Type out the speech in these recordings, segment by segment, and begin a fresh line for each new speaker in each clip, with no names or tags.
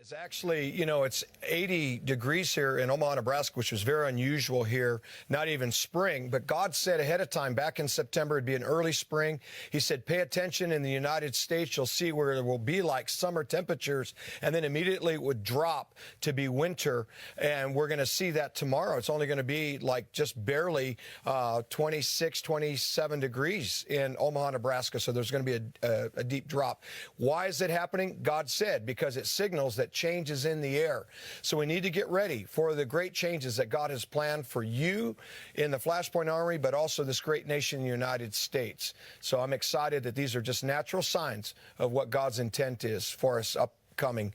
is actually, you know, it's 80 degrees here in Omaha, Nebraska, which was very unusual here, not even spring. But God said ahead of time, back in September, it'd be an early spring. He said, pay attention in the United States. You'll see where it will be like summer temperatures. And then immediately it would drop to be winter. And we're going to see that tomorrow. It's only going to be like just barely 26, 27 degrees in Omaha, Nebraska. So there's going to be a deep drop. Why is it happening? God said, because it signals that change is in the air. So we need to get ready for the great changes that God has planned for you in the Flashpoint Army, but also this great nation, the United States. So I'm excited that these are just natural signs of what God's intent is for us upcoming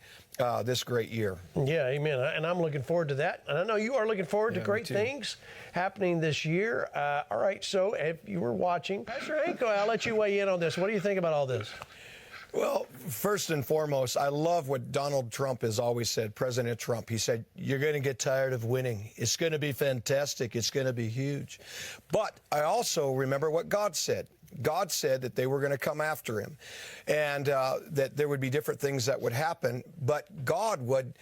this great year. Yeah, amen. And I'm looking forward to that. And I know you are looking forward to great things happening this year. All right, so if you were watching, Pastor Hank, I'll let you weigh in on this. What do you think about all this? Well, first and foremost, I love what Donald Trump has always said, President Trump. He said, you're going to get tired of winning. It's going to be fantastic. It's going to be huge. But I also remember what God said. God said that they were going to come after him and that there would be different things that would happen. But God would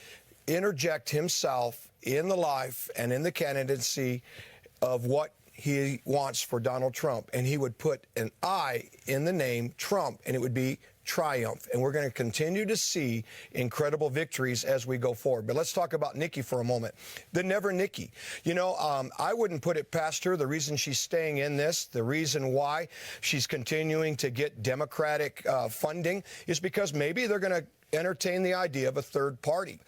interject himself in the life and in the candidacy of what he wants for Donald Trump. And he would put an I in the name Trump, and it would be triumph. And we're going to continue to see incredible victories as we go forward. But let's talk about Nikki for a moment. The Never Nikki. You know, I wouldn't put it past her. The reason she's staying in this, the reason why she's continuing to get Democratic funding is because maybe they're going to entertain the idea of a third party.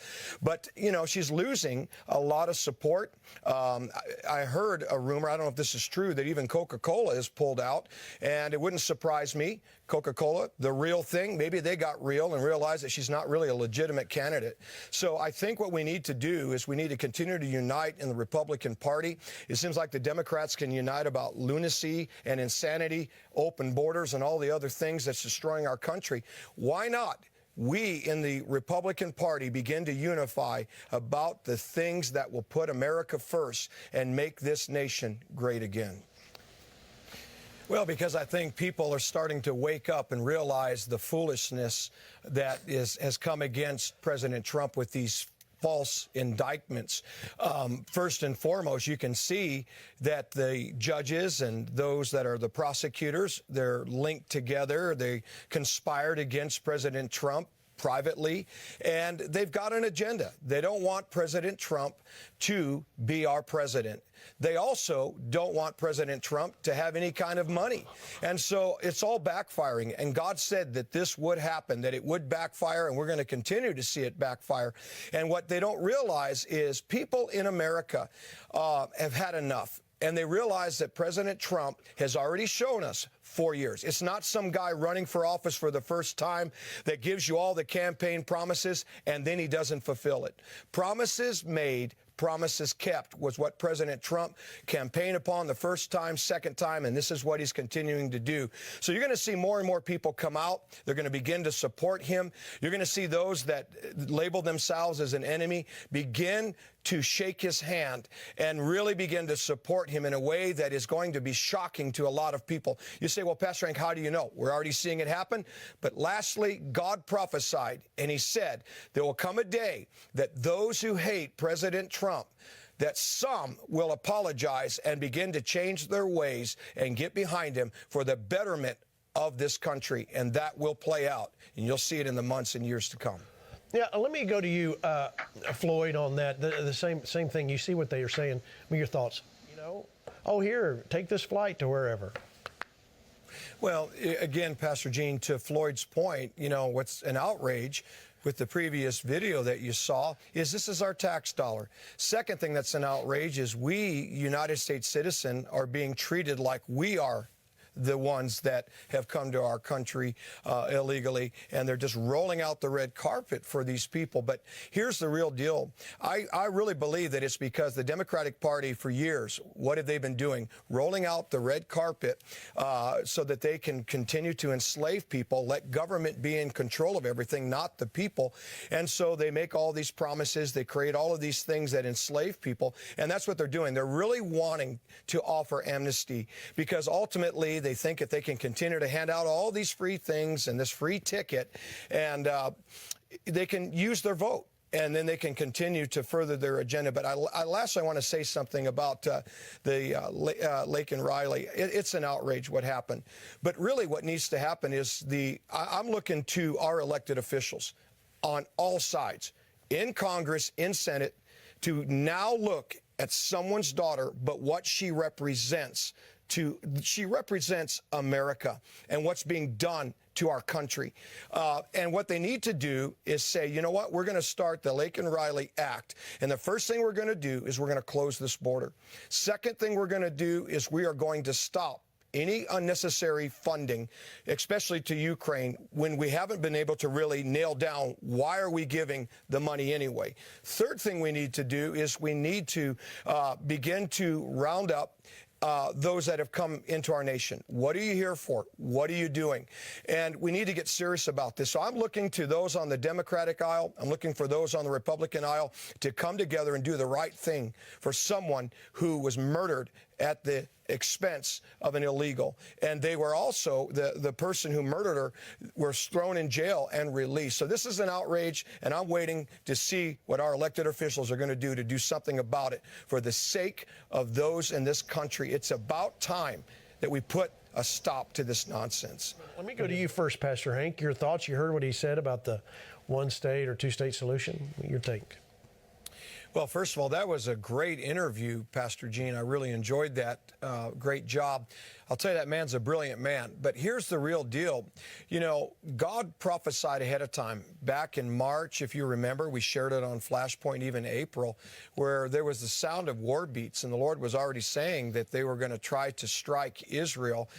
But, you know, she's losing a lot of support. I heard a rumor, I don't know if this is true, that even Coca-Cola is pulled out. And it wouldn't surprise me. Coca-Cola, the real thing, maybe they got real and realized that she's not really a legitimate candidate. So I think what we need to do is we need to continue to unite in the Republican Party. It seems like the Democrats can unite about lunacy and insanity, open borders, and all the other things that's destroying our country. Why not we in the Republican Party begin to unify about the things that will put America first and make this nation great again? Well, because I think people are starting to wake up and realize the foolishness that has come against President Trump with these false indictments. First and foremost, you can see that the judges and those that are the prosecutors, they're linked together. They conspired against President Trump privately, and they've got an agenda. They don't want President Trump to be our president. They also don't want President Trump to have any kind of money. And so it's all backfiring. And God said that this would happen, that it would backfire, and we're going to continue to see it backfire. And what they don't realize is people in America have had enough. And they realize that President Trump has already shown us 4 years. It's not some guy running for office for the first time that gives you all the campaign promises and then he doesn't fulfill it. Promises made, promises kept was what President Trump campaigned upon the first time, second time, and this is what he's continuing to do. So you're going to see more and more people come out. They're going to begin to support him. You're going to see those that label themselves as an enemy begin to shake his hand and really begin to support him in a way that is going to be shocking to a lot of people. You say, well, Pastor Hank, how do you know? We're already seeing it happen. But lastly, God prophesied, and he said, there will come a day that those who hate President Trump, that some will apologize and begin to change their ways and get behind him for the betterment of this country. And that will play out. And you'll see it in the months and years to come. Yeah, let me go to you, Floyd, on that. The same thing. You see what they are saying. What are your thoughts? You know, oh, here, take this flight to wherever. Well, again, Pastor Gene, to Floyd's point, you know, what's an outrage with the previous video that you saw is this is our tax dollar. Second thing that's an outrage is we, United States citizens, are being treated like we are the ones that have come to our country illegally, and they're just rolling out the red carpet for these people. But here's the real deal. I really believe that it's because the Democratic Party for years, what have they been doing? Rolling out the red carpet so that they can continue to enslave people, let government be in control of everything, not the people. And so they make all these promises. They create all of these things that enslave people, and that's what they're doing. They're really wanting to offer amnesty because ultimately they think that they can continue to hand out all these free things and this free ticket, and they can use their vote. and then they can continue to further their agenda. But lastly, I want to say something about Lake and Riley. It's an outrage what happened. But really what needs to happen is I'm looking to our elected officials on all sides, in Congress, in Senate, to now look at someone's daughter, but what she represents. She represents America and what's being done to our country. And what they need to do is say, you know what, we're going to start the Lake and Riley Act. And the first thing we're going to do is we're going to close this border. Second thing we're going to do is we are going to stop any unnecessary funding, especially to Ukraine, when we haven't been able to really nail down why are we giving the money anyway. Third thing we need to do is we need to begin to round up those that have come into our nation. What are you here for? What are you doing? And we need to get serious about this. So I'm looking to those on the Democratic aisle. I'm looking for those on the Republican aisle to come together and do the right thing for someone who was murdered at the expense of an illegal. And they were also, the person who murdered her was thrown in jail and released. So this is an outrage, and I'm waiting to see what our elected officials are going to do something about it for the sake of those in this country. It's about time that we put a stop to this nonsense.
Let me go to you first, Pastor Hank. Your thoughts? You heard what he said about the one-state or two-state solution. Your take?
Well, first of all, that was a great interview, Pastor Gene. I really enjoyed that. Great job. I'll tell you, that man's a brilliant man. But here's the real deal. You know, God prophesied ahead of time. Back in March, if you remember, we shared it on Flashpoint, even April, where there was the sound of war beats, and the Lord was already saying that they were going to try to strike Israel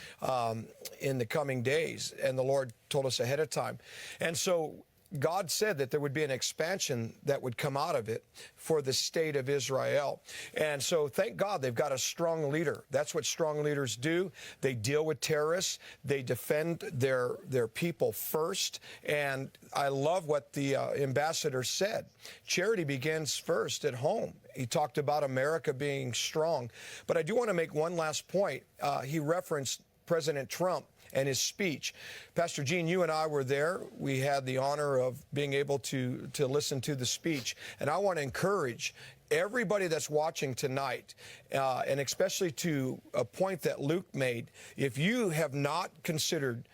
in the coming days. And the Lord told us ahead of time. And so God said that there would be an expansion that would come out of it for the state of Israel. And so thank God they've got a strong leader. That's what strong leaders do. They deal with terrorists. They defend their people first. And I love what the ambassador said. Charity begins first at home. He talked about America being strong. But I do want to make one last point. He referenced President Trump and his speech. Pastor Gene, you and I were there. We had the honor of being able to listen to the speech. And I want to encourage everybody that's watching tonight, and especially to a point that Luke made, if you have not considered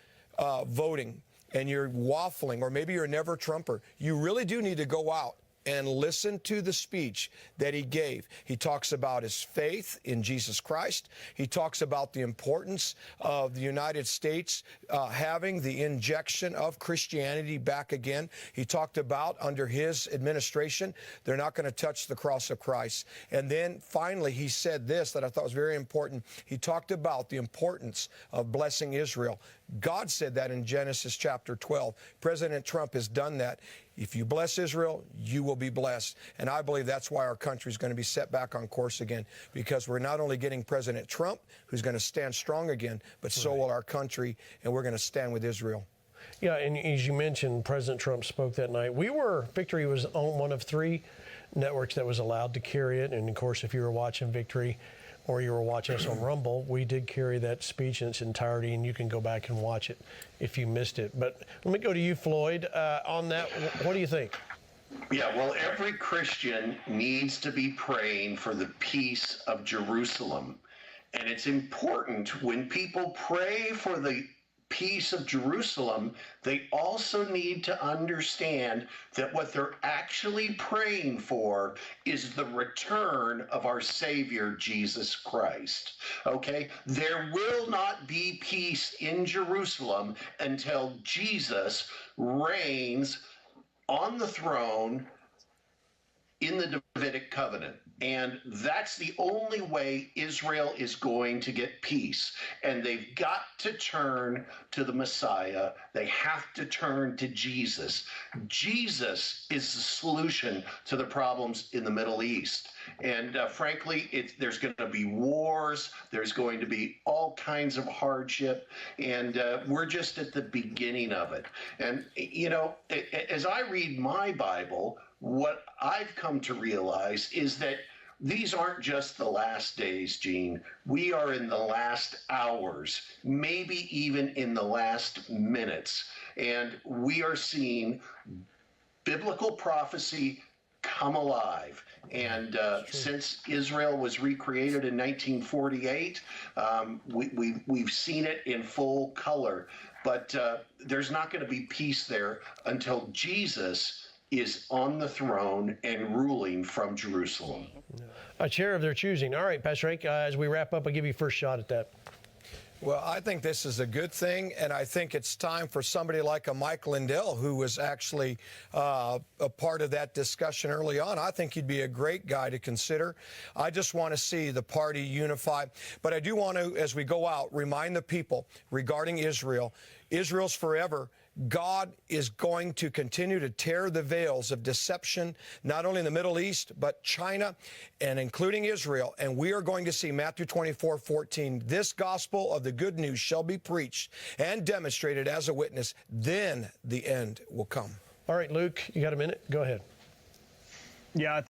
voting and you're waffling, or maybe you're a never Trumper, you really do need to go out and listen to the speech that he gave. He talks about his faith in Jesus Christ. He talks about the importance of the United States having the injection of Christianity back again. He talked about under his administration, they're not going to touch the cross of Christ. And then finally, he said this that I thought was very important. He talked about the importance of blessing Israel. God said that in Genesis chapter 12. President Trump has done that. If you bless Israel, you will be blessed. And I believe that's why our country is going to be set back on course again, because we're not only getting President Trump, who's going to stand strong again, but so will our country, and we're going to stand with Israel.
Yeah, and as you mentioned, President Trump spoke that night. Victory was on one of 3 networks that was allowed to carry it. And, of course, if you were watching Victory or you were watching us on Rumble, we did carry that speech in its entirety, and you can go back and watch it if you missed it. But let me go to you, Floyd, on that. What do you think?
Yeah, well, every Christian needs to be praying for the peace of Jerusalem. And it's important when people pray for the peace of Jerusalem, they also need to understand that what they're actually praying for is the return of our Savior, Jesus Christ. Okay? There will not be peace in Jerusalem until Jesus reigns on the throne in the Davidic covenant. And that's the only way Israel is going to get peace. And they've got to turn to the Messiah. They have to turn to Jesus. Jesus is the solution to the problems in the Middle East. And frankly, there's going to be wars. There's going to be all kinds of hardship. And we're just at the beginning of it. And, you know, as I read my Bible, what I've come to realize is that these aren't just the last days, Gene. We are in the last hours, maybe even in the last minutes. And we are seeing biblical prophecy come alive. And since Israel was recreated in 1948, we've seen it in full color. But there's not going to be peace there until Jesus is on the throne and ruling from Jerusalem.
A chair of their choosing. All right, Pastor Hank, as we wrap up, I'll give you first shot at that.
Well, I think this is a good thing, and I think it's time for somebody like a Mike Lindell, who was actually a part of that discussion early on. I think he'd be a great guy to consider. I just want to see the party unified. But I do want to, as we go out, remind the people regarding Israel. Israel's forever. God is going to continue to tear the veils of deception, not only in the Middle East, but China, and including Israel. And we are going to see Matthew 24:14. This gospel of the good news shall be preached and demonstrated as a witness. Then the end will come.
All right, Luke, you got a minute? Go ahead.
Yeah.